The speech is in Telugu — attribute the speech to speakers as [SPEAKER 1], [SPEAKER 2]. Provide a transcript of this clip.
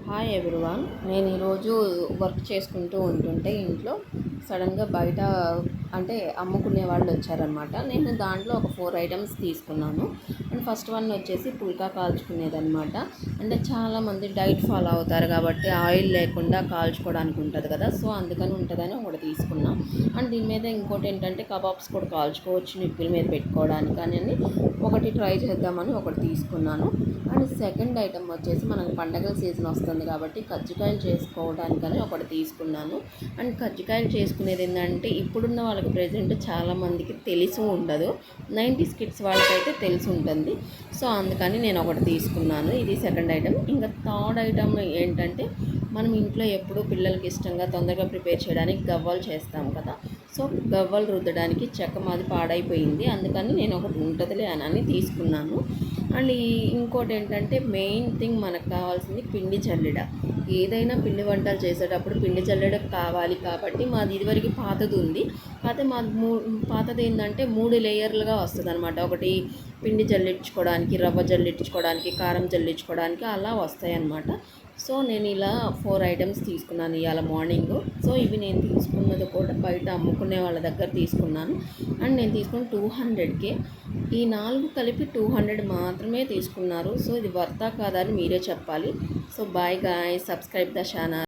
[SPEAKER 1] Hi everyone. నేను ఈరోజు వర్క్ చేసుకుంటూ ఉంటుంటే ఇంట్లో సడన్గా బయట అంటే అమ్ముకునే వాళ్ళు వచ్చారనమాట. నేను దాంట్లో ఒక 4 ఐటమ్స్ తీసుకున్నాను. అండ్ ఫస్ట్ వన్ వచ్చేసి పుల్కా కాల్చుకునేదనమాట. అంటే చాలామంది డైట్ ఫాలో అవుతారు కాబట్టి ఆయిల్ లేకుండా కాల్చుకోవడానికి ఉంటుంది కదా, సో అందుకని ఉంటుందని ఒకటి తీసుకున్నాం. అండ్ దీని మీద ఇంకోటి ఏంటంటే కబాబ్స్ కూడా కాల్చుకోవచ్చు నిప్పుల మీద పెట్టుకోవడానికి అని ఒకటి ట్రై చేద్దామని ఒకటి తీసుకున్నాను. అండ్ సెకండ్ ఐటమ్ వచ్చేసి మనకు పండగల సీజన్ వస్తుంది కాబట్టి కజ్జికాయలు చేసుకోవడానికని ఒకటి తీసుకున్నాను. అండ్ కజ్జికాయలు చేసుకునేది ఏంటంటే ఇప్పుడున్న వాళ్ళకి ప్రెజెంట్ చాలామందికి తెలిసి ఉండదు, 90s కిడ్స్ వాళ్ళకైతే తెలిసి ఉంటుంది. సో అందుకని నేను ఒకటి తీసుకున్నాను. ఇది సెకండ్ ఐటమ్. ఇంకా థర్డ్ ఐటమ్ ఏంటంటే మనం ఇంట్లో ఎప్పుడూ పిల్లలకి ఇష్టంగా తొందరగా ప్రిపేర్ చేయడానికి గవ్వలు చేస్తాం కదా, సో గవ్వలు రుద్దడానికి చెక్క మాది పాడైపోయింది, అందుకని నేను ఒకటి ఉంటుందిలే అని తీసుకున్నాను. అండ్ ఇంకోటి ఏంటంటే మెయిన్ థింగ్ మనకు కావాల్సింది పిండి జల్లెడ. ఏదైనా పిండి వంటలు చేసేటప్పుడు పిండి జల్లెడ కావాలి కాబట్టి మాది ఇదివరకు పాతది ఉంది. కాకపోతే మాది పాతది ఏంటంటే 3 లేయర్లుగా వస్తుంది అనమాట. ఒకటి పిండి జల్లించుకోవడానికి, రవ్వ జల్లించుకోవడానికి, కారం జల్లించుకోవడానికి అలా వస్తాయి అన్నమాట. సో నేను ఇలా 4 ఐటమ్స్ తీసుకున్నాను ఇవాళ మార్నింగ్. సో ఇవి నేను తీసుకున్నది కూడా బయట అమ్ముకునే వాళ్ళ దగ్గర తీసుకున్నాను. అండ్ నేను తీసుకున్న 200కే. ఈ 4 కలిపి 200 మాత్రమే తీసుకున్నారు. సో ఇది వర్తా కాదా అని మీరే చెప్పాలి. So bye guys, subscribe the channel.